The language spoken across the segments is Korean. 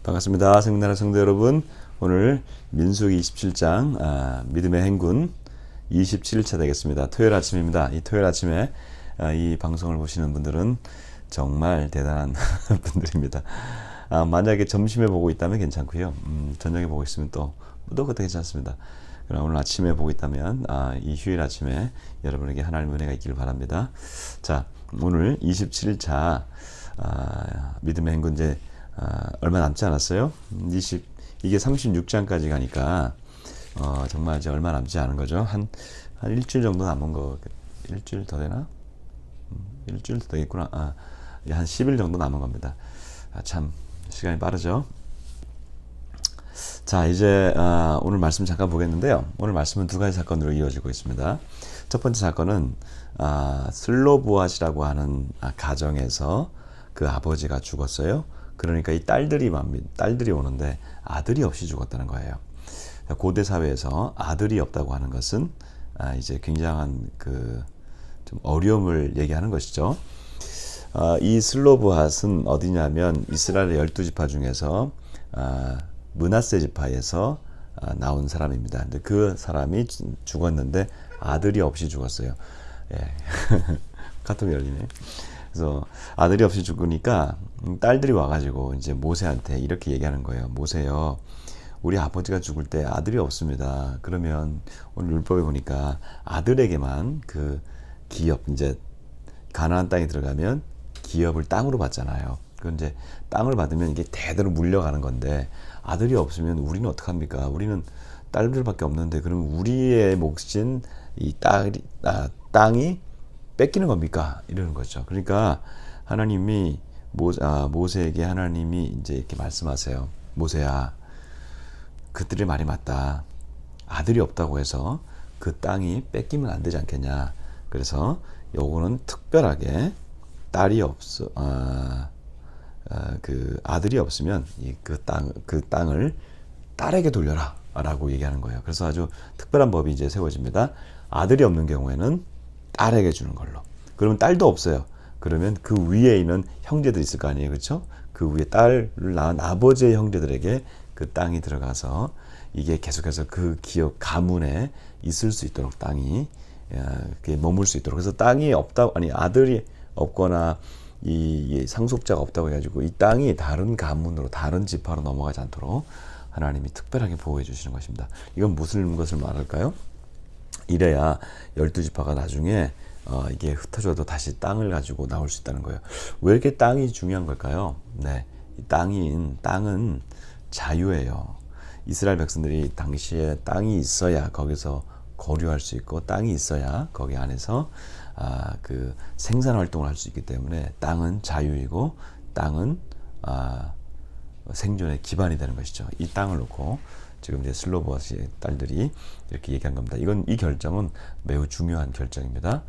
반갑습니다. 성민나라 성도 여러분. 오늘 민수기 27장 믿음의 행군 27일차 되겠습니다. 토요일 아침입니다. 이 토요일 아침에 이 방송을 보시는 분들은 정말 대단한 분들입니다. 만약에 점심에 보고 있다면 괜찮고요. 저녁에 보고 있으면 또 그것도 괜찮습니다. 그럼 오늘 아침에 보고 있다면 이 휴일 아침에 여러분에게 하나님의 은혜가 있기를 바랍니다. 자, 오늘 27일차 믿음의 행군 이제 얼마 남지 않았어요. 이게 36장까지 가니까 정말 이제 얼마 남지 않은 거죠. 한 일주일 정도 남은 거. 일주일 더 되나? 일주일 더 되겠구나. 한 10일 정도 남은 겁니다. 참 시간이 빠르죠. 자, 이제 오늘 말씀 잠깐 보겠는데요. 오늘 말씀은 두 가지 사건으로 이어지고 있습니다. 첫 번째 사건은 슬로보앗이라고 하는 가정에서 그 아버지가 죽었어요. 그러니까 이 딸들이 오는데 아들이 없이 죽었다는 거예요. 고대 사회에서 아들이 없다고 하는 것은 이제 굉장한 좀 어려움을 얘기하는 것이죠. 이 슬로브핫은 어디냐면 이스라엘의 12지파 중에서 므낫세 지파에서 나온 사람입니다. 근데 그 사람이 죽었는데 아들이 없이 죽었어요. 예. 카톡이 열리네. 그래서 아들이 없이 죽으니까 딸들이 와가지고 이제 모세한테 이렇게 얘기하는 거예요. 모세요, 우리 아버지가 죽을 때 아들이 없습니다. 그러면 오늘 율법에 보니까 아들에게만 그 기업, 이제 가나안 땅에 들어가면 기업을 땅으로 받잖아요. 그 이제 땅을 받으면 이게 대대로 물려가는 건데 아들이 없으면 우리는 어떡합니까? 우리는 딸들밖에 없는데 그럼 우리의 몫인 이 땅이 뺏기는 겁니까? 이러는 거죠. 그러니까 하나님이 모세에게 하나님이 이제 이렇게 말씀하세요. 모세야, 그들의 말이 맞다. 아들이 없다고 해서 그 땅이 뺏기면 안 되지 않겠냐. 그래서 요거는 특별하게 딸이 그 아들이 없으면 그 땅을 딸에게 돌려라 라고 얘기하는 거예요. 그래서 아주 특별한 법이 이제 세워집니다. 아들이 없는 경우에는 딸에게 주는 걸로. 그러면 딸도 없어요. 그러면 그 위에 있는 형제들이 있을 거 아니에요. 그렇죠? 그 위에 딸을 낳은 아버지의 형제들에게 그 땅이 들어가서 이게 계속해서 그 기업 가문에 있을 수 있도록 땅이 머물 수 있도록. 그래서 땅이 없다, 아들이 없거나 이 상속자가 없다고 해가지고 이 땅이 다른 가문으로, 다른 지파로 넘어가지 않도록 하나님이 특별하게 보호해 주시는 것입니다. 이건 무슨 것을 말할까요? 이래야 12지파가 나중에 이게 흩어져도 다시 땅을 가지고 나올 수 있다는 거예요. 왜 이렇게 땅이 중요한 걸까요? 네, 땅은 자유예요. 이스라엘 백성들이 당시에 땅이 있어야 거기서 거류할 수 있고 땅이 있어야 거기 안에서 그 생산 활동을 할 수 있기 때문에 땅은 자유이고 땅은 생존의 기반이 되는 것이죠. 이 땅을 놓고 지금 이제 슬로보앗의 딸들이 이렇게 얘기한 겁니다. 이 결정은 매우 중요한 결정입니다.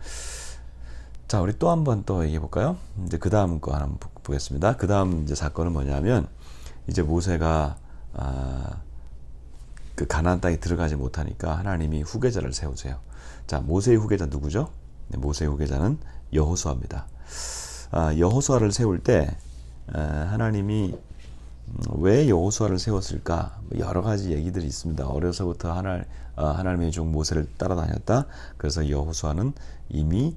자, 우리 또 한 번 또 얘기해 볼까요? 이제 그 다음 거 하나 보겠습니다. 그 다음 이제 사건은 뭐냐면 이제 모세가 그 가나안 땅에 들어가지 못하니까 하나님이 후계자를 세우세요. 자, 모세의 후계자 누구죠? 네, 모세의 후계자는 여호수아입니다. 여호수아를 세울 때 하나님이 왜 여호수아를 세웠을까? 여러 가지 얘기들이 있습니다. 어려서부터 하나님의 종 모세를 따라다녔다. 그래서 여호수아는 이미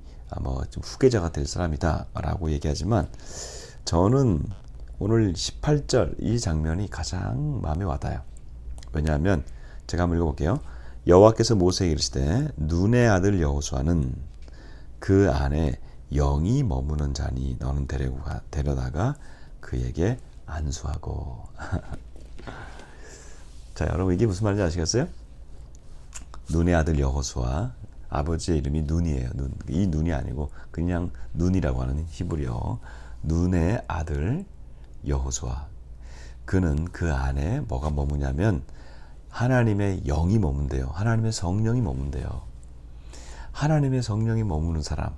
좀 후계자가 될 사람이다라고 얘기하지만 저는 오늘 18절 이 장면이 가장 마음에 와닿아요. 왜냐하면 제가 한번 읽어볼게요. 여호와께서 모세에게 이르시되 눈의 아들 여호수아는 그 안에 영이 머무는 자니 너는 데려다가 그에게 안수하고. 자, 여러분 이게 무슨 말인지 아시겠어요? 눈의 아들 여호수아, 아버지의 이름이 눈이에요. 이 눈이 아니고 그냥 눈이라고 하는 히브리어. 눈의 아들 여호수아. 그는 그 안에 뭐가 머무냐면 하나님의 영이 머문대요. 하나님의 성령이 머문대요. 하나님의 성령이 머무는 사람.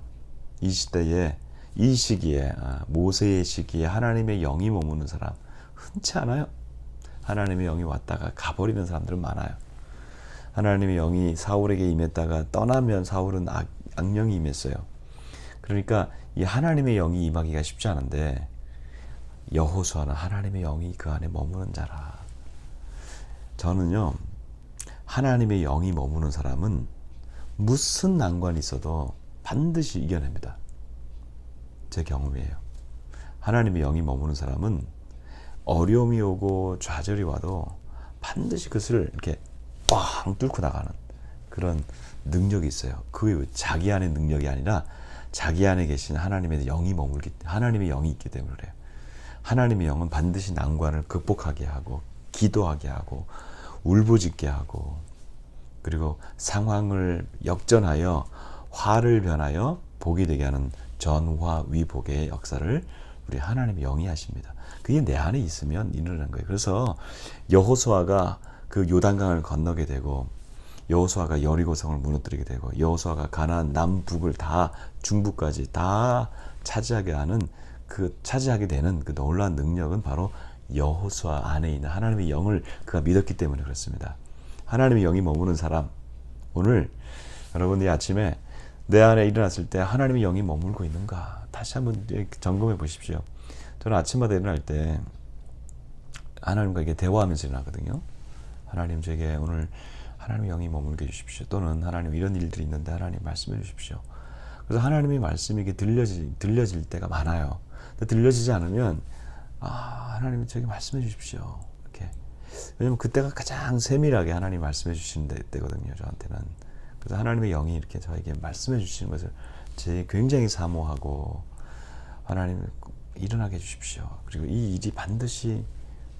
이 시기에 모세의 시기에 하나님의 영이 머무는 사람 흔치 않아요. 하나님의 영이 왔다가 가버리는 사람들은 많아요. 하나님의 영이 사울에게 임했다가 떠나면 사울은 악령이 임했어요. 그러니까 이 하나님의 영이 임하기가 쉽지 않은데 여호수아는 하나님의 영이 그 안에 머무는 자라. 저는요, 하나님의 영이 머무는 사람은 무슨 난관이 있어도 반드시 이겨냅니다. 제 경험이에요. 하나님의 영이 머무는 사람은 어려움이 오고 좌절이 와도 반드시 그것을 이렇게 꽝 뚫고 나가는 그런 능력이 있어요. 그게 자기 안의 능력이 아니라 자기 안에 계신 하나님의 영이 하나님의 영이 있기 때문에 그래요. 하나님의 영은 반드시 난관을 극복하게 하고, 기도하게 하고, 울부짖게 하고, 그리고 상황을 역전하여 화를 변하여 복이 되게 하는 전화위복의 역사를 우리 하나님의 영이 하십니다. 그게 내 안에 있으면 일어나는 거예요. 그래서 여호수아가 그 요단강을 건너게 되고, 여호수아가 여리고성을 무너뜨리게 되고, 여호수아가 가나안 남북을 다 중부까지 다 차지하게 되는 그 놀라운 능력은 바로 여호수아 안에 있는 하나님의 영을 그가 믿었기 때문에 그렇습니다. 하나님의 영이 머무는 사람, 오늘 여러분이 아침에 내 안에 일어났을 때 하나님의 영이 머물고 있는가 다시 한번 점검해 보십시오. 저는 아침마다 일어날 때 하나님과 이게 대화하면서 일어나거든요. 하나님, 제게 오늘 하나님의 영이 머물게 해주십시오. 또는 하나님, 이런 일들이 있는데 하나님 말씀해 주십시오. 그래서 하나님의 말씀이 이게 들려질 때가 많아요. 근데 들려지지 않으면 하나님, 저에게 말씀해 주십시오. 이렇게. 왜냐면 그때가 가장 세밀하게 하나님 말씀해 주시는 때거든요, 저한테는. 그래서 하나님의 영이 이렇게 저에게 말씀해 주시는 것을 굉장히 사모하고, 하나님 일어나게 해주십시오. 그리고 이 일이 반드시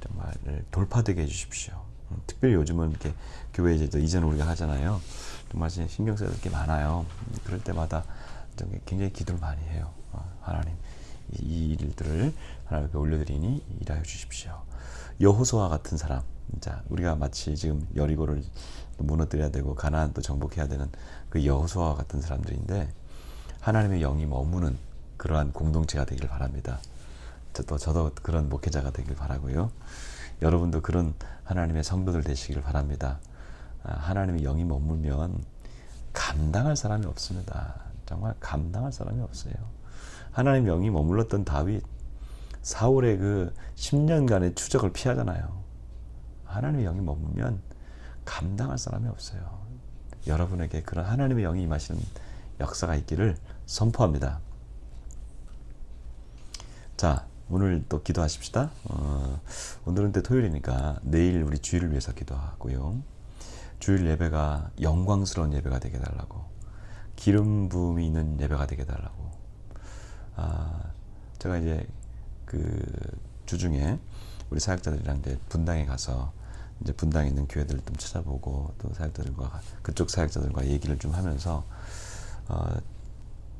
정말 돌파되게 해주십시오. 특별히 요즘은 이렇게 교회 이전 우리가 하잖아요. 정말 신경 써야 될 게 많아요. 그럴 때마다 굉장히 기도를 많이 해요. 하나님, 이 일들을 하나님 앞에 올려드리니 일하여 주십시오. 여호수아 같은 사람, 자, 우리가 마치 지금 여리고를 무너뜨려야 되고 가나안 또 정복해야 되는 그 여호수아 같은 사람들인데, 하나님의 영이 머무는 그러한 공동체가 되길 바랍니다. 저도 그런 목회자가 되길 바라고요. 여러분도 그런 하나님의 성도들 되시길 바랍니다. 하나님의 영이 머물면 감당할 사람이 없습니다. 정말 감당할 사람이 없어요. 하나님의 영이 머물렀던 다윗, 사울의 그 10년간의 추적을 피하잖아요. 하나님의 영이 머물면 감당할 사람이 없어요. 여러분에게 그런 하나님의 영이 임하시는 역사가 있기를 선포합니다. 자, 오늘 또 기도하십시다. 오늘은 또 토요일이니까 내일 우리 주일을 위해서 기도하고요. 주일 예배가 영광스러운 예배가 되게 해달라고, 기름 부음이 있는 예배가 되게 해달라고. 제가 이제 그 주중에 우리 사역자들이랑 이제 분당에 가서 이제 분당에 있는 교회들을 좀 찾아보고, 또 사역자들과 그쪽 사역자들과 얘기를 좀 하면서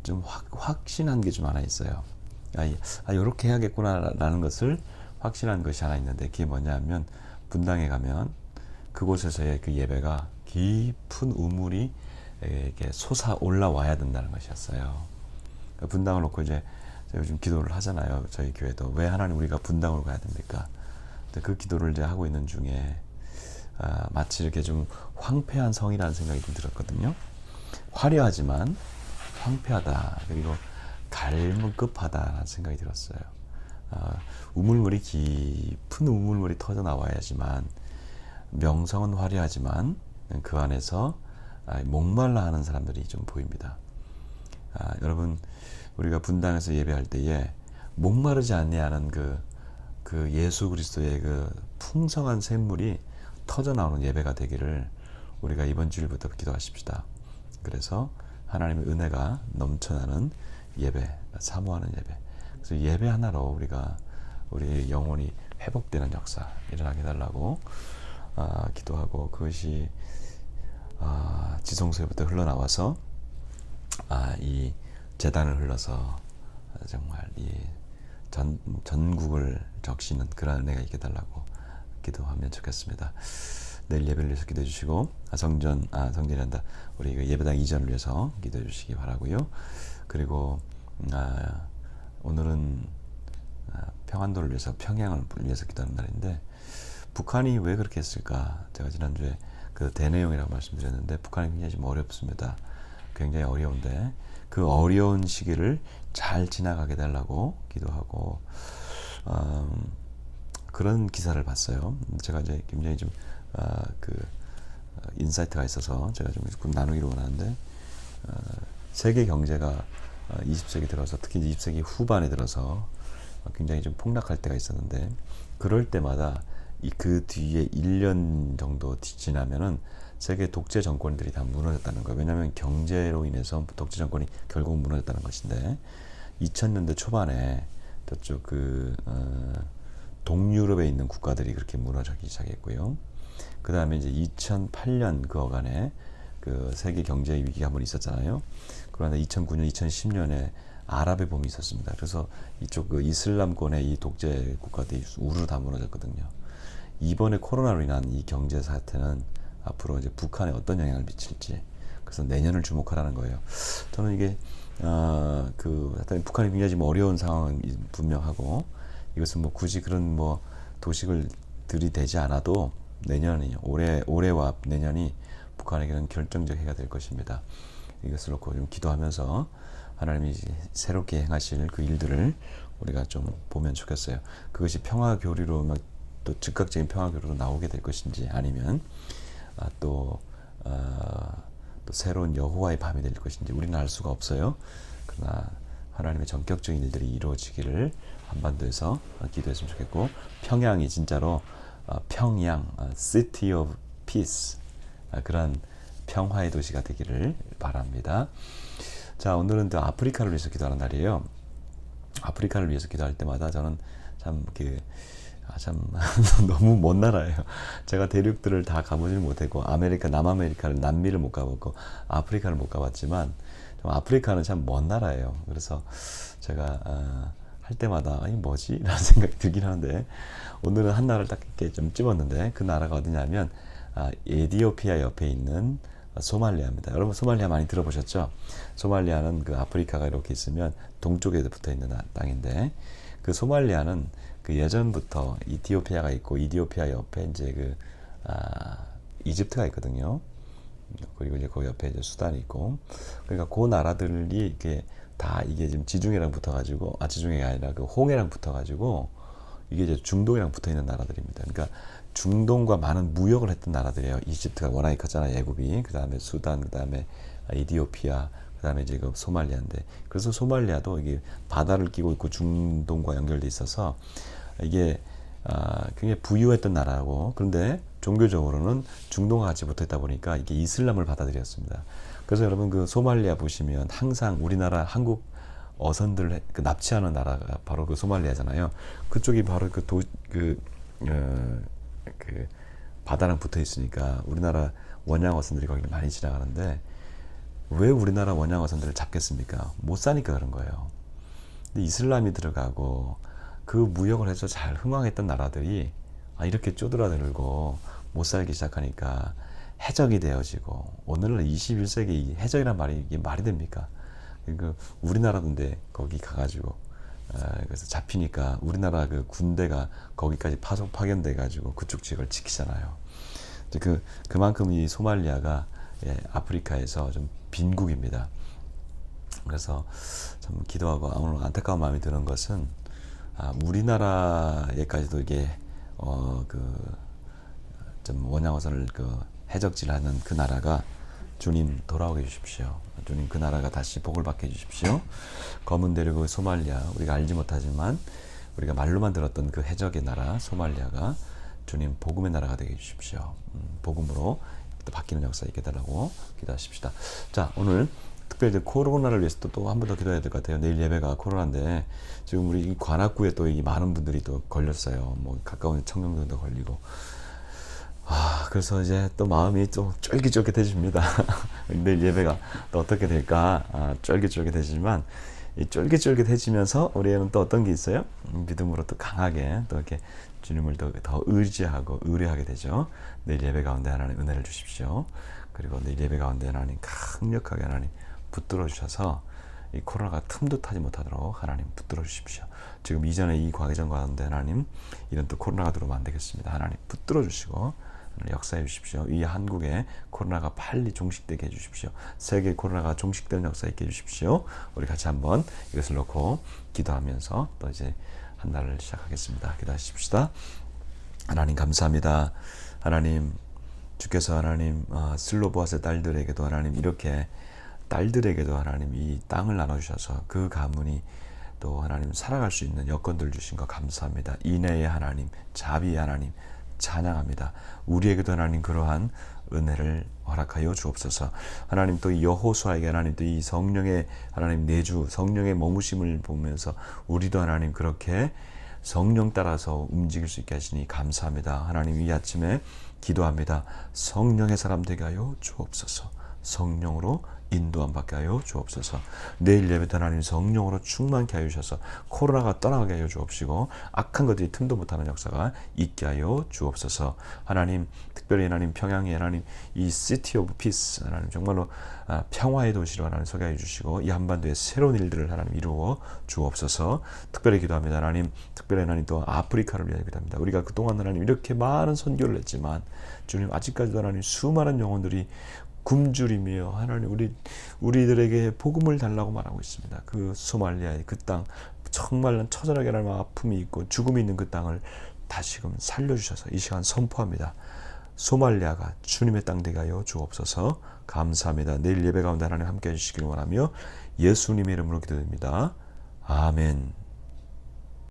좀 확신한 게 좀 하나 있어요. 이렇게 해야겠구나라는 것을 확신한 것이 하나 있는데, 그게 뭐냐면 분당에 가면 그곳에서의 그 예배가 깊은 우물이 이렇게 솟아 올라와야 된다는 것이었어요. 분당을 놓고 이제 제가 요즘 기도를 하잖아요. 저희 교회도 왜 하나님 우리가 분당으로 가야 됩니까? 그 기도를 이제 하고 있는 중에 마치 이렇게 좀 황폐한 성이라는 생각이 좀 들었거든요. 화려하지만 황폐하다, 그리고 갈무급하다라는 생각이 들었어요. 우물물이 깊은 우물물이 터져 나와야지만, 명성은 화려하지만 그 안에서 목말라 하는 사람들이 좀 보입니다. 여러분, 우리가 분당에서 예배할 때에 목마르지 않냐는 그 예수 그리스도의 그 풍성한 샘물이 터져 나오는 예배가 되기를 우리가 이번 주일부터 기도하십시다. 그래서 하나님의 은혜가 넘쳐나는 예배, 사모하는 예배. 그래서 예배 하나로 우리 영혼이 회복되는 역사 일어나게 해달라고 기도하고, 그것이 지성소에부터 흘러나와서 이 제단을 흘러서 정말 이 전국을 적시는 그런 은혜가 있게 해달라고 기도하면 좋겠습니다. 내일 예배를 위해서 기도해 주시고, 성전이란다, 우리 예배당 이전을 위해서 기도해 주시기 바라고요. 그리고 오늘은 평안도를 위해서, 평양을 위해서 기도하는 날인데, 북한이 왜 그렇게 했을까? 제가 지난주에 그 대내용이라고 말씀드렸는데, 북한이 굉장히 좀 어렵습니다. 굉장히 어려운데 그 어려운 시기를 잘 지나가게 달라고 기도하고, 그런 기사를 봤어요. 제가 이제 굉장히 좀 인사이트가 있어서 제가 좀 나누기로 원하는데, 세계 경제가 20세기 들어서, 특히 20세기 후반에 들어서 굉장히 좀 폭락할 때가 있었는데, 그럴 때마다 그 뒤에 1년 정도 지나면은 세계 독재 정권들이 다 무너졌다는 거예요. 왜냐하면 경제로 인해서 독재 정권이 결국 무너졌다는 것인데, 2000년대 초반에 저쪽 동유럽에 있는 국가들이 그렇게 무너지기 시작했고요. 그 다음에 이제 2008년 그 어간에 그 세계 경제 위기가 한번 있었잖아요. 그런데 2009년, 2010년에 아랍의 봄이 있었습니다. 그래서 이쪽 그 이슬람권의 이 독재 국가들이 우르르 다 무너졌거든요. 이번에 코로나로 인한 이 경제 사태는 앞으로 이제 북한에 어떤 영향을 미칠지, 그래서 내년을 주목하라는 거예요. 저는 이게 하여튼 북한이 굉장히 지금 어려운 상황은 분명하고, 이것은 뭐 굳이 그런 뭐 도식을 들이대지 않아도 내년이 올해와 내년이 북한에게는 결정적 해가 될 것입니다. 이것을 놓고 좀 기도하면서 하나님이 새롭게 행하실 그 일들을 우리가 좀 보면 좋겠어요. 그것이 평화 교류로 막 또 즉각적인 평화 교류로 나오게 될 것인지, 아니면 또 새로운 여호와의 밤이 될 것인지 우리는 알 수가 없어요. 그러나 하나님의 전격적인 일들이 이루어지기를 한반도에서 기도했으면 좋겠고, 평양이 진짜로 평양, City of Peace, 그런 평화의 도시가 되기를 바랍니다. 자, 오늘은 또 아프리카를 위해서 기도하는 날이에요. 아프리카를 위해서 기도할 때마다 저는 참 너무 먼 나라예요. 제가 대륙들을 다 가보지는 못했고, 남아메리카를, 남미를 못 가봤고, 아프리카를 못 가봤지만, 아프리카는 참 먼 나라예요. 그래서 제가 할 때마다 이게 뭐지? 라는 생각이 들긴 하는데, 오늘은 한 나라를 딱 이렇게 좀 집었는데, 그 나라가 어디냐면 에티오피아 옆에 있는 소말리아입니다. 여러분 소말리아 많이 들어보셨죠? 소말리아는 그 아프리카가 이렇게 있으면 동쪽에 붙어 있는 땅인데, 그 소말리아는 그 예전부터 이티오피아가 있고, 이티오피아 옆에 이제 이집트가 있거든요. 그리고 이제 그 옆에 이제 수단이 있고, 그러니까 그 나라들이 이게 지금 지중해랑 붙어가지고, 지중해가 아니라 그 홍해랑 붙어가지고, 이게 이제 중동이랑 붙어 있는 나라들입니다. 그러니까 중동과 많은 무역을 했던 나라들이에요. 이집트가 워낙에 컸잖아요, 애굽이. 그 다음에 수단, 그 다음에 이티오피아, 그 다음에 이제 그 소말리아인데, 그래서 소말리아도 이게 바다를 끼고 있고 중동과 연결돼 있어서 이게 굉장히 부유했던 나라고, 그런데 종교적으로는 중동과 같이 붙어있다 보니까 이게 이슬람을 받아들였습니다. 그래서 여러분 그 소말리아 보시면 항상 우리나라 한국 어선들을 납치하는 나라가 바로 그 소말리아잖아요. 그쪽이 바로 바다랑 붙어 있으니까 우리나라 원양 어선들이 거기를 많이 지나가는데, 왜 우리나라 원양 어선들을 잡겠습니까? 못 사니까 그런 거예요. 근데 이슬람이 들어가고 그 무역을 해서 잘 흥왕했던 나라들이 이렇게 쪼드라들고 못 살기 시작하니까 해적이 되어지고, 오늘날 21세기 해적이란 말이 이게 말이 됩니까? 그러니까 우리나라인데 거기 가가지고 그래서 잡히니까 우리나라 그 군대가 거기까지 파견돼 가지고 그쪽 지역을 지키잖아요. 그만큼 이 소말리아가 아프리카에서 좀 빈국입니다. 그래서 참 기도하고 오늘 안타까운 마음이 드는 것은, 우리나라에까지도 이게 좀 원양어선을 해적질하는 그 나라가, 주님 돌아오게 해주십시오. 주님 그 나라가 다시 복을 받게 해주십시오. 검은 대륙의 소말리아, 우리가 알지 못하지만 우리가 말로만 들었던 그 해적의 나라 소말리아가 주님 복음의 나라가 되게 해주십시오. 복음으로 또 바뀌는 역사 있게 해달라고 기도하십시다. 자, 오늘 특별히 코로나를 위해서 또 한 번 더 기도해야 될 것 같아요. 내일 예배가 코로나인데, 지금 우리 관악구에 또 이 많은 분들이 또 걸렸어요. 뭐 가까운 청정동도 걸리고. 그래서 이제 또 마음이 좀 쫄깃쫄깃해집니다. 내일 예배가 또 어떻게 될까? 쫄깃쫄깃해지지만, 이 쫄깃쫄깃해지면서 우리에는 또 어떤 게 있어요? 믿음으로 또 강하게 또 이렇게 주님을 더 의지하고 의뢰하게 되죠. 내일 예배 가운데 하나님 은혜를 주십시오. 그리고 내일 예배 가운데 하나님 강력하게 하나님 붙들어 주셔서 이 코로나가 틈도 타지 못하도록 하나님 붙들어 주십시오. 지금 이전에 이 과정 가운데 하나님 이런 또 코로나가 들어오면 안 되겠습니다. 하나님 붙들어 주시고 역사해 주십시오. 이 한국에 코로나가 빨리 종식되게 해주십시오. 세계 코로나가 종식되는 역사 있게 해주십시오. 우리 같이 한번 이것을 놓고 기도하면서 또 이제 한 달을 시작하겠습니다. 기도하십시다. 하나님 감사합니다. 하나님 주께서 하나님 슬로보아스의 딸들에게도 하나님 이렇게 딸들에게도 하나님 이 땅을 나눠주셔서 그 가문이 또 하나님 살아갈 수 있는 여건들 주신 거 감사합니다. 인애의 하나님, 자비의 하나님 찬양합니다. 우리에게도 하나님 그러한 은혜를 허락하여 주옵소서. 하나님 또 여호수아에게 하나님 또 이 성령의 하나님 내주 성령의 머무심을 보면서 우리도 하나님 그렇게 성령 따라서 움직일 수 있게 하시니 감사합니다. 하나님 이 아침에 기도합니다. 성령의 사람 되게 하여 주옵소서. 성령으로 인도함 받게 하여 주옵소서. 내일 예배도 하나님 성령으로 충만케 하여 주셔서 코로나가 떠나게 하여 주옵시고 악한 것들이 틈도 못하는 역사가 있게 하여 주옵소서. 하나님 특별히 하나님 평양에 하나님 이 시티 오브 피스 하나님 정말로 평화의 도시로 하나님 소개해 주시고 이 한반도에 새로운 일들을 하나님 이루어 주옵소서. 특별히 기도합니다. 하나님 특별히 하나님 또 아프리카를 위하여 기도합니다. 우리가 그동안 하나님 이렇게 많은 선교를 했지만 주님 아직까지도 하나님 수많은 영혼들이 굶주리며 하나님 우리들에게 복음을 달라고 말하고 있습니다. 그 소말리아의 그 땅 정말 처절하게 하나님 아픔이 있고 죽음이 있는 그 땅을 다시금 살려주셔서 이 시간 선포합니다. 소말리아가 주님의 땅 되게 하여 주옵소서. 감사합니다. 내일 예배 가운데 하나님 함께 해주시길 원하며 예수님의 이름으로 기도드립니다. 아멘.